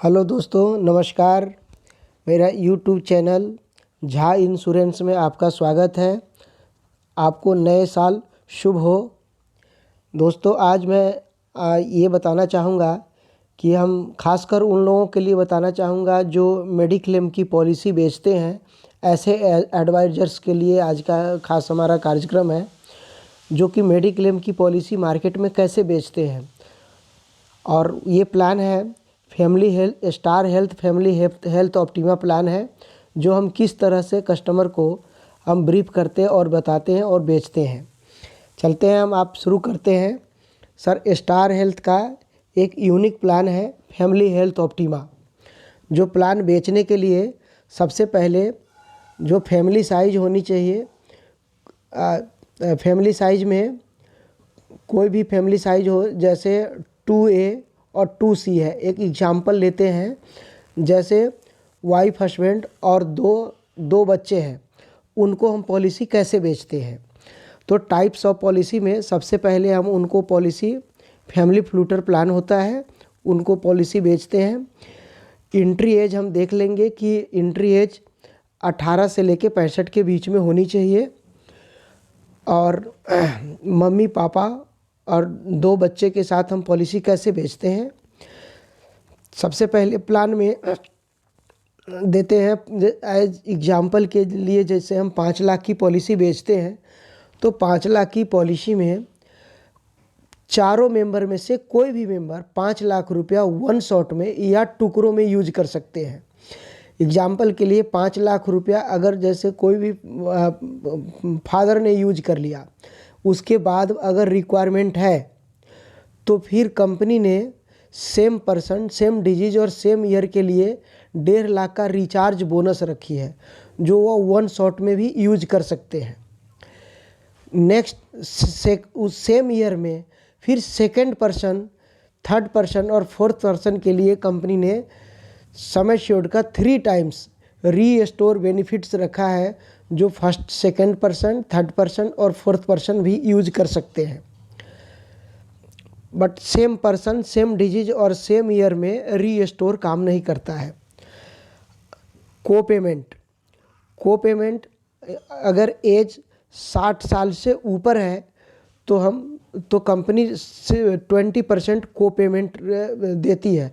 Hello दोस्तों, नमस्कार। मेरा यूट्यूब चैनल झा इंश्योरेंस में आपका स्वागत है। आपको नए साल शुभ हो। दोस्तों, आज मैं ये बताना चाहूँगा कि हम खासकर उन लोगों के लिए बताना चाहूँगा जो मेडिक्लेम की पॉलिसी बेचते हैं। ऐसे एडवाइजर्स के लिए आज का खास हमारा कार्यक्रम है, जो कि मेडिक्लेम की पॉलिसी मार्केट में कैसे बेचते हैं। और ये प्लान है family health star health family health optima plan है, जो हम किस तरह से कस्टमर को हम ब्रीफ करते हैं और बताते हैं और बेचते हैं। चलते हैं, आप शुरू करते हैं। सर, स्टार हेल्थ का एक यूनिक प्लान है फैमिली हेल्थ ऑप्टिमा। जो प्लान बेचने के लिए सबसे पहले जो फैमिली साइज होनी चाहिए, फैमिली साइज में कोई भी फैमिली साइज हो, जैसे 2A और 2C है। एक एग्जाम्पल लेते हैं, जैसे वाइफ हस्बैंड और दो बच्चे हैं, उनको हम पॉलिसी कैसे बेचते हैं। तो टाइप्स ऑफ पॉलिसी में सबसे पहले हम उनको पॉलिसी फैमिली फ्लूटर प्लान होता है, उनको पॉलिसी बेचते हैं। एंट्री एज हम देख लेंगे कि एंट्री एज 18 से लेके 65 के बीच में होनी चाहिए। और मम्मी पापा और 2 बच्चे के साथ हम पॉलिसी कैसे बेचते हैं। सबसे पहले प्लान में देते हैं, एज एग्जाम्पल के लिए, जैसे हम 5 लाख की पॉलिसी बेचते हैं, तो 5 लाख की पॉलिसी में चारों मेंबर में से कोई भी मेंबर 5 लाख रुपया वन शॉट में या टुकड़ों में यूज कर सकते हैं। एग्जाम्पल के लिए 5 लाख रुपया अगर जैसे कोई भी फादर ने यूज कर लिया, उसके बाद अगर रिक्वायरमेंट है, तो फिर कंपनी ने सेम पर्सन सेम डिजीज और सेम ईयर के लिए 1.5 लाख का रिचार्ज बोनस रखी है, जो वो वन शॉट में भी यूज कर सकते हैं। नेक्स्ट उस सेम ईयर में फिर सेकंड पर्सन, थर्ड पर्सन और फोर्थ पर्सन के लिए कंपनी ने सम एश्योर्ड का 3 टाइम्स री स्टोर बेनिफिट्स रखा है, जो first second person, third person और फोर्थ पर्सन भी यूज कर सकते हैं। But same person same disease और सेम ईयर में री स्टोर काम नहीं करता है। को पेमेंट अगर एज 60 साल से ऊपर है, तो कंपनी से 20% को पेमेंट देती है।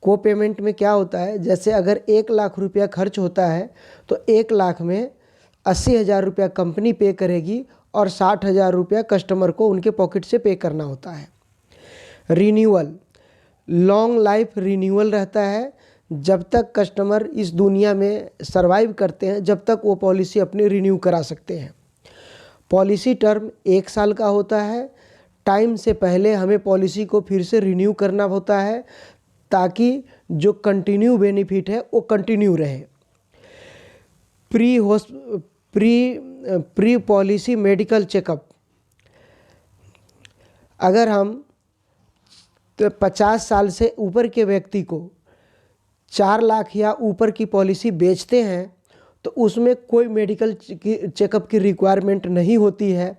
को पेमेंट में क्या होता है, जैसे अगर 1 लाख रुपया खर्च होता है, तो 1 लाख में 80,000 रुपया कंपनी पे करेगी और 60,000 रुपया कस्टमर को उनके पॉकेट से पे करना होता है। रिन्यूअल, लॉन्ग लाइफ रिन्यूअल रहता है। जब तक कस्टमर इस दुनिया में सरवाइव करते हैं, जब तक वो पॉलिसी अपनी रिन्यू करा सकते हैं। पॉलिसी टर्म 1 साल का होता है। टाइम से पहले हमें पॉलिसी को फिर से रिन्यू करना होता है, ताकि जो कंटिन्यू बेनिफिट है वो कंटिन्यू रहे। प्री पॉलिसी मेडिकल चेकअप, अगर हम 50 साल से ऊपर के व्यक्ति को 4 लाख या ऊपर की पॉलिसी बेचते हैं, तो उसमें कोई मेडिकल चेकअप की रिक्वायरमेंट नहीं होती है।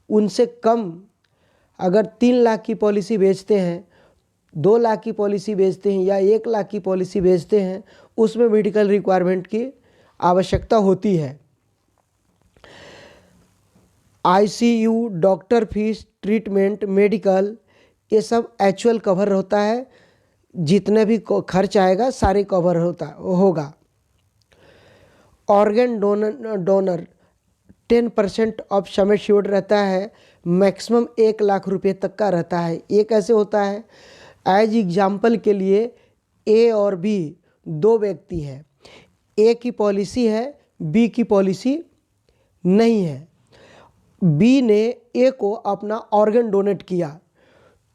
उनसे कम अगर 3 लाख की पॉलिसी बेचते हैं, 2 लाख की पॉलिसी बेचते हैं या 1 लाख की पॉलिसी बेचते हैं, उसमें मेडिकल रिक्वायरमेंट की आवश्यकता होती है। ICU, doctor fees, treatment, medical, ये सब एक्चुअल कवर होता है। जितने भी खर्च आएगा सारे कवर होगा। Organ donor 10% of sum assured रहता है। मैक्सिमम 1 लाख रुपये तक का रहता है। ये कैसे होता है, एज एग्जाम्पल के लिए A और B 2 व्यक्ति हैं। A की पॉलिसी है, B की पॉलिसी नहीं है। B ने A को अपना ऑर्गन डोनेट किया,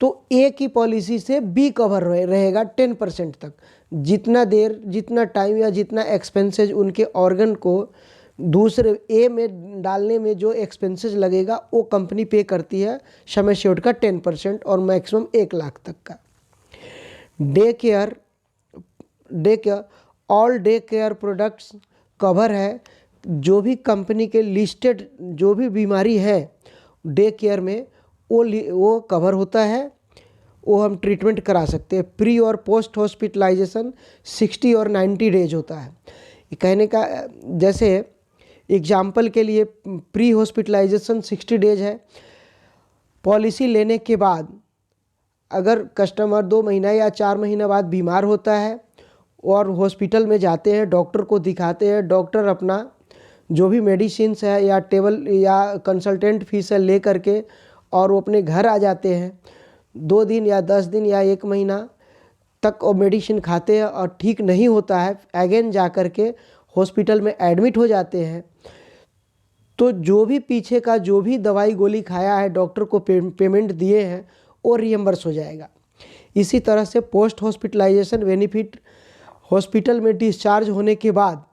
तो A की पॉलिसी से B कवर रहेगा 10% तक। जितना टाइम या जितना एक्सपेंसेज उनके ऑर्गन को दूसरे A में डालने में जो एक्सपेंसेस लगेगा, वो कंपनी पे करती है सम एश्योर्ड का 10% और मैक्सिमम 1 लाख तक का। Day care all day care products cover है। जो भी कंपनी के लिस्टेड जो भी बीमारी है डे केयर में, वो कवर होता है। वो हम ट्रीटमेंट करा सकते हैं। प्री और पोस्ट हॉस्पिटलाइजेशन 60 और 90 डेज होता है। कहने का जैसे एग्जाम्पल के लिए प्री हॉस्पिटलाइजेशन 60 डेज है। पॉलिसी लेने के बाद अगर कस्टमर 2 महीना या 4 महीना बाद बीमार होता है और हॉस्पिटल में जाते हैं, डॉक्टर को दिखाते हैं, डॉक्टर अपना जो भी मेडिसिन्स है या टेबल या कंसल्टेंट फीस है ले करके और वो अपने घर आ जाते हैं, 2 दिन या 10 दिन या 1 महीना तक वो मेडिसिन खाते हैं और ठीक नहीं होता है, अगेन जा कर के हॉस्पिटल में एडमिट हो जाते हैं, तो जो भी पीछे का जो भी दवाई गोली खाया है, डॉक्टर को पेमेंट दिए हैं, वो रिएम्बर्स हो जाएगा। इसी तरह से पोस्ट हॉस्पिटलाइजेशन बेनिफिट हॉस्पिटल में डिस्चार्ज होने के बाद,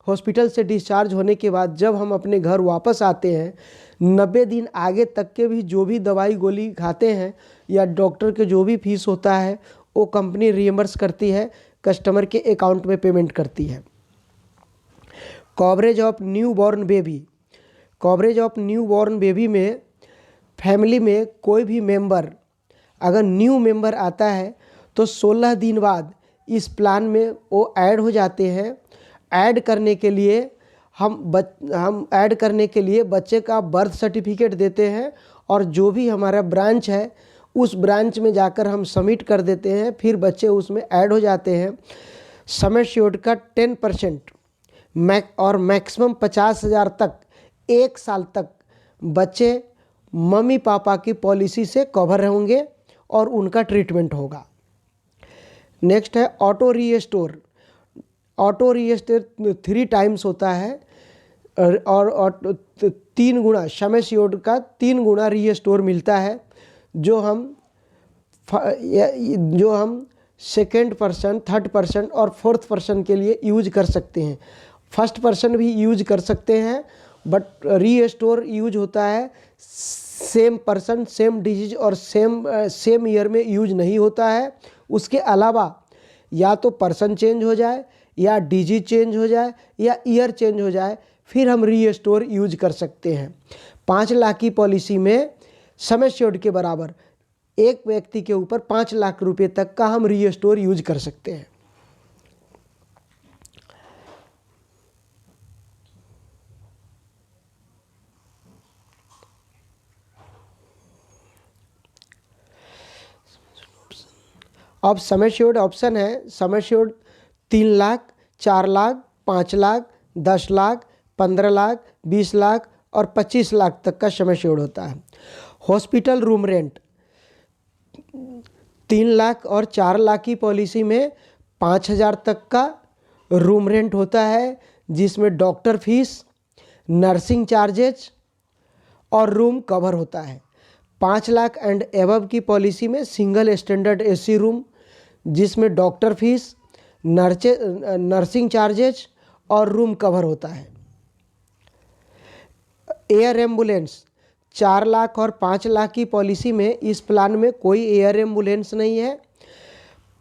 हॉस्पिटल से डिस्चार्ज होने के बाद जब हम अपने घर वापस आते हैं, 90 दिन आगे तक के भी जो भी दवाई गोली खाते हैं या डॉक्टर के जो भी फीस होता है वो कंपनी रिएम्बर्स करती है, कस्टमर के अकाउंट में पेमेंट करती है। Coverage of new born baby. Coverage of new born baby में फैमिली में कोई भी मेंबर अगर न्यू मेंबर आता है तो 16 दिन बाद इस प्लान में वो ऐड हो जाते हैं। ऐड करने के लिए हम ऐड करने के लिए बच्चे का बर्थ सर्टिफिकेट देते हैं और जो भी हमारा ब्रांच है उस ब्रांच में जाकर हम सबमिट कर देते हैं, फिर बच्चे उसमें ऐड हो जाते हैं। सम एश्योर्ड का 10% और मैक्सिमम 50,000 तक 1 साल तक बच्चे मम्मी पापा की पॉलिसी से कवर होंगे और उनका ट्रीटमेंट होगा। नेक्स्ट है auto restore. Auto restore 3 times होता है और 3 गुना सम एश्योर्ड का 3 गुना रीस्टोर मिलता है, जो हम सेकेंड पर्सन, थर्ड पर्सन और फोर्थ पर्सन के लिए यूज कर सकते हैं। फर्स्ट पर्सन भी यूज कर सकते हैं, बट रीस्टोर यूज होता है सेम पर्सन, सेम डिजीज और सेम ईयर में यूज नहीं होता है। उसके अलावा या तो पर्सन चेंज हो जाए या डिजीज चेंज हो जाए या ईयर चेंज हो जाए, फिर हम रीस्टोर यूज कर सकते हैं। 5 लाख की पॉलिसी में सम एश्योर्ड के बराबर एक व्यक्ति के ऊपर 5 लाख रुपए तक का हम रीस्टोर यूज कर सकते हैं। अब सम एश्योर्ड ऑप्शन है। सम एश्योर्ड 3 लाख, 4 लाख, 5 लाख, 10 लाख, 15 लाख, 20 लाख और 25 लाख तक का सम एश्योर्ड होता है। हॉस्पिटल रूम रेंट 3 लाख और 4 लाख की पॉलिसी में 5,000 तक का रूम रेंट होता है, जिसमें डॉक्टर फीस, नर्सिंग चार्जेज और रूम कवर होता है। 5 लाख एंड एबव की पॉलिसी में सिंगल स्टैंडर्ड एसी रूम, जिसमें डॉक्टर फीस, नर्सिंग चार्जेज और रूम कवर होता है। एयर एम्बुलेंस 4 लाख और 5 लाख की पॉलिसी में इस प्लान में कोई एयर एम्बुलेंस नहीं है।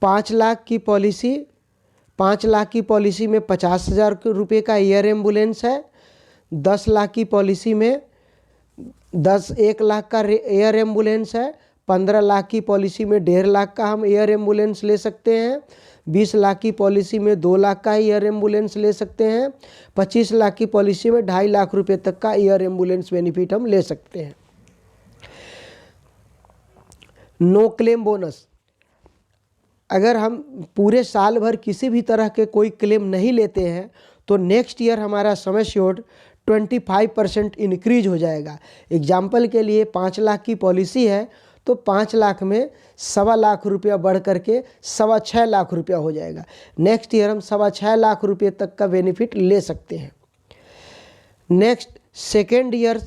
5 लाख की पॉलिसी में 50,000 रुपये का एयर एम्बुलेंस है। 10 लाख की पॉलिसी में 1 लाख का एयर एम्बुलेंस है। 15 लाख की पॉलिसी में 1.5 लाख का हम एयर एम्बुलेंस ले सकते हैं। 20 लाख की पॉलिसी में 2 लाख का एयर एम्बुलेंस ले सकते हैं। 25 लाख की पॉलिसी में 2.5 लाख रुपए तक का एयर एम्बुलेंस बेनिफिट हम ले सकते हैं। No claim bonus. अगर हम पूरे साल भर किसी भी तरह के कोई क्लेम नहीं लेते हैं तो नेक्स्ट ईयर हमारा सम एश्योर्ड 25% इंक्रीज हो जाएगा। एग्जाम्पल के लिए 5 लाख की पॉलिसी है तो 5 लाख में 1.25 लाख रुपया बढ़ करके 6.25 लाख रुपया हो जाएगा। नेक्स्ट ईयर हम 6.25 लाख रुपये तक का बेनिफिट ले सकते हैं। नेक्स्ट सेकेंड ईयर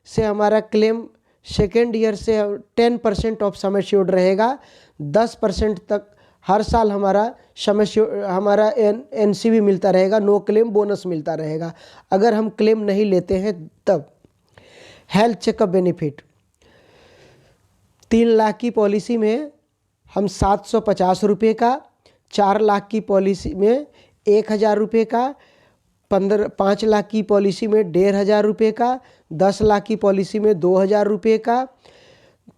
से हमारा क्लेम, सेकेंड ईयर से 10% ऑफ सम एश्योर्ड रहेगा। 10% तक हर साल हमारा एनसीबी मिलता रहेगा, नो क्लेम बोनस मिलता रहेगा अगर हम क्लेम नहीं लेते हैं तब। हेल्थ चेकअप बेनिफिट 3 लाख की पॉलिसी में हम 750 रुपये का, 4 लाख की पॉलिसी में 1,000 रुपये का, 5 लाख की पॉलिसी में 1,500 रुपये का, 10 लाख की पॉलिसी में 2,000 रुपये का,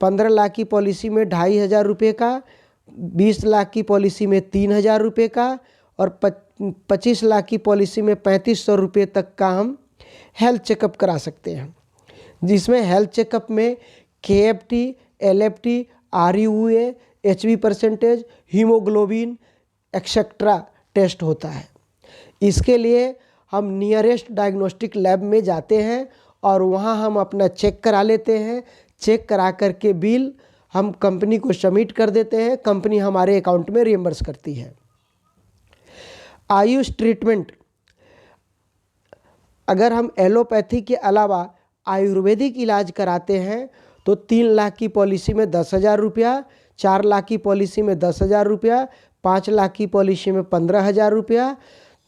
15 लाख की पॉलिसी में 2,500 रुपये का, 20 लाख की पॉलिसी में 3,000 रुपये का और 25 लाख की पॉलिसी में 3,500 रुपये तक का हम हेल्थ चेकअप करा सकते हैं, जिसमें हेल्थ चेकअप में KFT, LFT, RUA, HB percentage, haemoglobin etcetera test होता है। इसके लिए हम नियरेस्ट डायग्नोस्टिक लैब में जाते हैं और वहाँ हम अपना चेक करा लेते हैं। चेक करा करके बिल हम कंपनी को सबमिट कर देते हैं, कंपनी हमारे अकाउंट में रिएम्बर्स करती है। आयुष ट्रीटमेंट, अगर हम एलोपैथी के अलावा आयुर्वेदिक इलाज कराते हैं तो 3 लाख की पॉलिसी में 10,000 रुपया, 4 लाख की पॉलिसी में 10,000 रुपया, 5 लाख की पॉलिसी में 15,000 रुपया,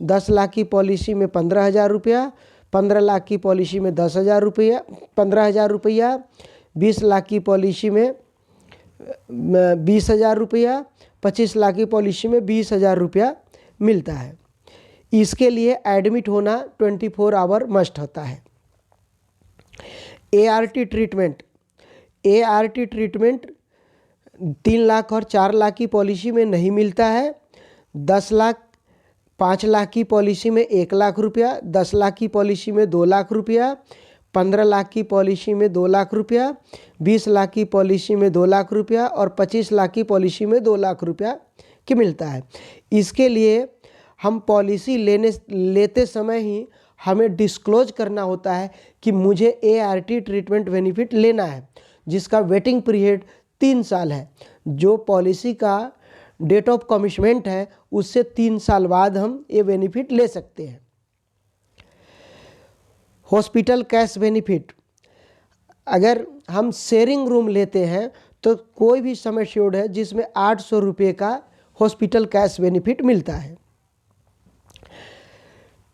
10 लाख की पॉलिसी में 15,000 रुपया, 15 लाख की पॉलिसी में 10,000 रुपया, 15,000 रुपया, 20 लाख की पॉलिसी में 20,000 रुपया, 25 लाख की पॉलिसी में 20,000 रुपया मिलता है। इसके लिए एडमिट होना 24 आवर मस्ट होता है। ART treatment, ART treatment 3 lakh और 4 लाख की पॉलिसी में नहीं मिलता है। 10 लाख, 5 लाख की पॉलिसी में 1 लाख रुपया, 10 लाख की पॉलिसी में 2 लाख रुपया, 15 लाख की पॉलिसी में 2 लाख रुपया, 20 लाख की पॉलिसी में 2 लाख रुपया और 25 लाख की पॉलिसी में 2 लाख रुपया की मिलता है। इसके लिए हम पॉलिसी लेते समय ही हमें डिस्क्लोज करना होता है कि मुझे ART ट्रीटमेंट बेनिफिट लेना है, जिसका वेटिंग पीरियड 3 साल है। जो पॉलिसी का डेट ऑफ कमिटमेंट है उससे 3 साल बाद हम ये बेनिफिट ले सकते हैं। हॉस्पिटल कैश बेनिफिट, अगर हम शेयरिंग रूम लेते हैं तो कोई भी सम एश्योर्ड है जिसमें 800 रुपये का हॉस्पिटल कैश बेनिफिट मिलता है।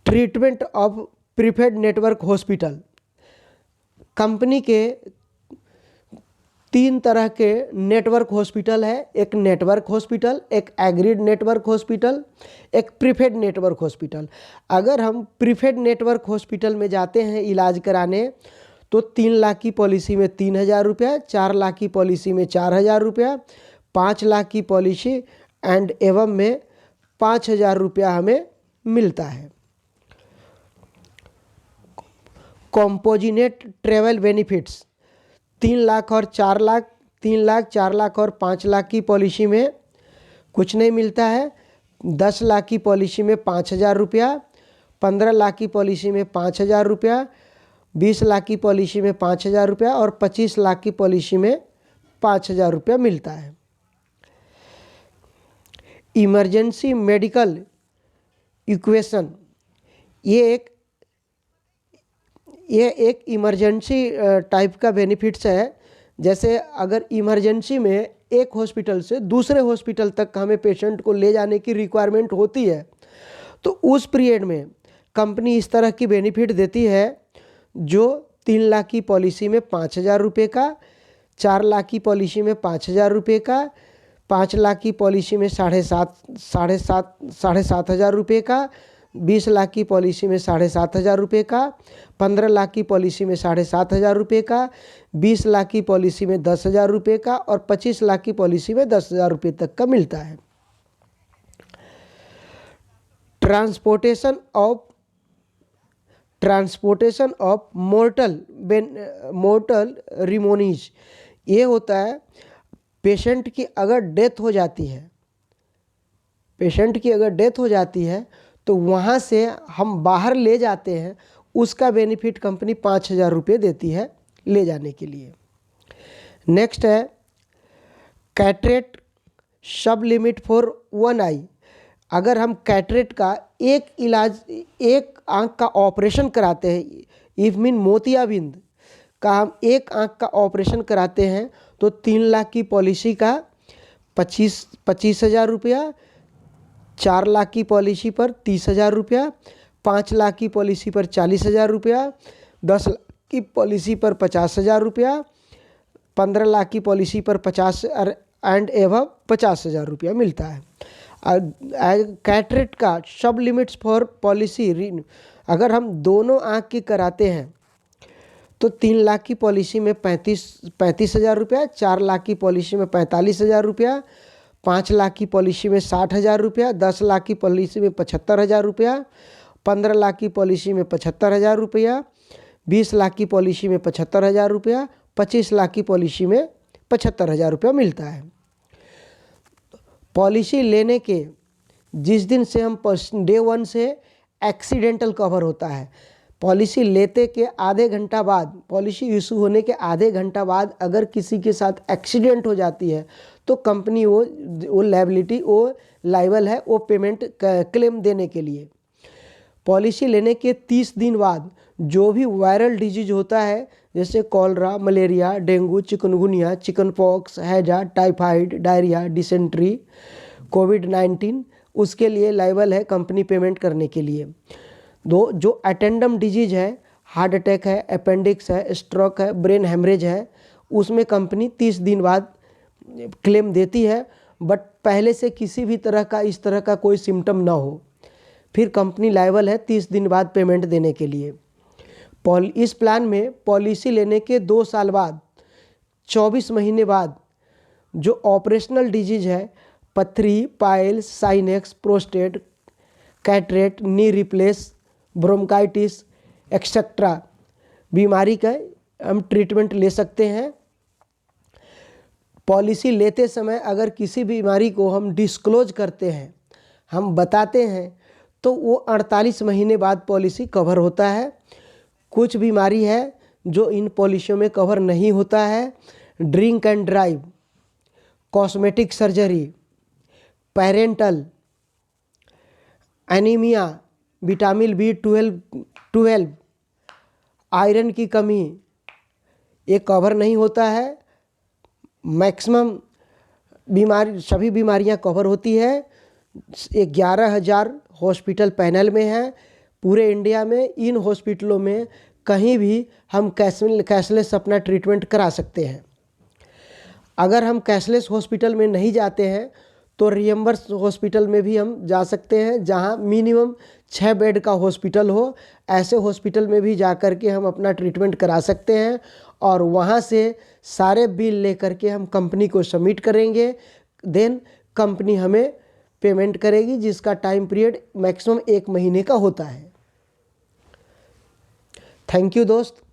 Treatment of preferred network hospital, company के 3 तरह के नेटवर्क हॉस्पिटल है। एक नेटवर्क हॉस्पिटल, एक एग्रीड नेटवर्क हॉस्पिटल, एक प्रीफर्ड नेटवर्क हॉस्पिटल। अगर हम प्रीफर्ड नेटवर्क हॉस्पिटल में जाते हैं इलाज कराने तो 3 लाख की पॉलिसी में 3,000 रुपया, 4 लाख की पॉलिसी में 4,000 रुपया, 5 लाख की पॉलिसी एंड एवं में 5,000 रुपया हमें मिलता है। कॉम्पोजिनेट ट्रेवल बेनिफिट्स, 3 लाख और 4 लाख, 3 लाख, 4 लाख और 5 लाख की पॉलिसी में कुछ नहीं मिलता है। 10 लाख की पॉलिसी में 5,000 रुपया, 15 लाख की पॉलिसी में 5,000 रुपया, 20 लाख की पॉलिसी में 5,000 रुपया और 25 लाख की पॉलिसी में 5,000 रुपया मिलता है। इमरजेंसी मेडिकल इक्वेशन, ये एक इमरजेंसी टाइप का बेनिफिट्स है। जैसे अगर इमरजेंसी में एक हॉस्पिटल से दूसरे हॉस्पिटल तक हमें पेशेंट को ले जाने की रिक्वायरमेंट होती है तो उस पीरियड में कंपनी इस तरह की बेनिफिट देती है जो 3 लाख की पॉलिसी में 5,000 रुपये का, 4 लाख की पॉलिसी में 5,000 रुपये का, 5 लाख की पॉलिसी में 7,500 रुपये का, 20 लाख की पॉलिसी में 7,500 रुपये का, 15 लाख की पॉलिसी में 7,500 रुपये का, 20 लाख की पॉलिसी में 10,000 रुपये का और 25 लाख की पॉलिसी में 10,000 रुपये तक का मिलता है। ट्रांसपोर्टेशन ऑफ मोर्टल रिमोनीज, ये होता है पेशेंट की अगर डेथ हो जाती है तो वहाँ से हम बाहर ले जाते हैं, उसका बेनिफिट कंपनी 5,000 रुपये देती है ले जाने के लिए। नेक्स्ट है कैटरेक्ट सब लिमिट फॉर 1 आई, अगर हम कैटरेक्ट का एक आँख का ऑपरेशन कराते हैं, इफ मीन मोतियाबिंद का हम एक आँख का ऑपरेशन कराते हैं तो 3 लाख की पॉलिसी का 25,000 रुपया, 4 लाख की पॉलिसी पर 30,000 रुपया, 5 लाख की पॉलिसी पर 40,000 रुपया, 10 लाख की पॉलिसी पर 50,000 रुपया, 15 लाख की पॉलिसी पर 50 एंड एवं 50,000 रुपया मिलता है। कैटरेक्ट का सब लिमिट्स फॉर पॉलिसी, अगर हम दोनों आँख की कराते हैं तो 3 लाख की पॉलिसी में 35,000 रुपया, 4 लाख की पॉलिसी में 45,000 रुपया, 5 लाख की पॉलिसी में 60,000 रुपया, 10 लाख की पॉलिसी में 75,000 रुपया, 15 लाख की पॉलिसी में 75,000 रुपया, 20 लाख की पॉलिसी में 75,000 रुपया, 25 लाख की पॉलिसी में 75,000 रुपया मिलता है। पॉलिसी लेने के जिस दिन से हम डे 1 से एक्सीडेंटल कवर होता है, पॉलिसी लेते के आधे घंटा बाद, पॉलिसी इशू होने के आधे घंटा बाद अगर किसी के साथ एक्सीडेंट हो जाती है तो कंपनी वो लायबिलिटी, वो लायबल है वो पेमेंट क्लेम देने के लिए। पॉलिसी लेने के 30 दिन बाद जो भी वायरल डिजीज होता है, जैसे cholera, malaria, dengue, chikungunya, chicken pox, हैजा, टाइफाइड, डायरिया, डिसेंट्री, कोविड-19, उसके लिए लायबल है कंपनी पेमेंट करने के लिए। जो अटेंडम डिजीज है, हार्ट अटैक है, अपेंडिक्स है, स्ट्रोक है, ब्रेन हेमरेज है, उसमें कंपनी 30 दिन बाद क्लेम देती है, बट पहले से किसी भी तरह का इस तरह का कोई सिम्टम ना हो, फिर कंपनी लायबल है 30 दिन बाद पेमेंट देने के लिए। इस प्लान में पॉलिसी लेने के 2 साल बाद 24 महीने बाद जो ऑपरेशनल डिजीज है, पथरी, पाइल्स, साइनेक्स, प्रोस्टेट, कैटरेट, नी रिप्लेस, ब्रोंकाइटिस एक्सेट्रा बीमारी का हम ट्रीटमेंट ले सकते हैं। पॉलिसी लेते समय अगर किसी बीमारी को हम डिस्क्लोज करते हैं, हम बताते हैं, तो वो 48 महीने बाद पॉलिसी कवर होता है। कुछ बीमारी है जो इन पॉलिसियों में कवर नहीं होता है। Drink and drive, cosmetic surgery, parental, anaemia, vitamin B12, iron की कमी, ये कवर नहीं होता है। मैक्सिमम सभी बीमारियां कवर होती है। 11,000 हॉस्पिटल पैनल में है पूरे इंडिया में। इन हॉस्पिटलों में कहीं भी हम कैशलेस अपना ट्रीटमेंट करा सकते हैं। अगर हम कैशलेस हॉस्पिटल में नहीं जाते हैं तो रियम्बर्स हॉस्पिटल में भी हम जा सकते हैं, जहां मिनिमम 6 बेड का हॉस्पिटल हो। ऐसे हॉस्पिटल में भी जा कर के हम अपना ट्रीटमेंट करा सकते हैं और वहां से सारे बिल लेकर के हम कंपनी को सबमिट करेंगे। देन कंपनी हमें पेमेंट करेगी, जिसका टाइम पीरियड मैक्सिमम 1 महीने का होता है। थैंक यू दोस्त।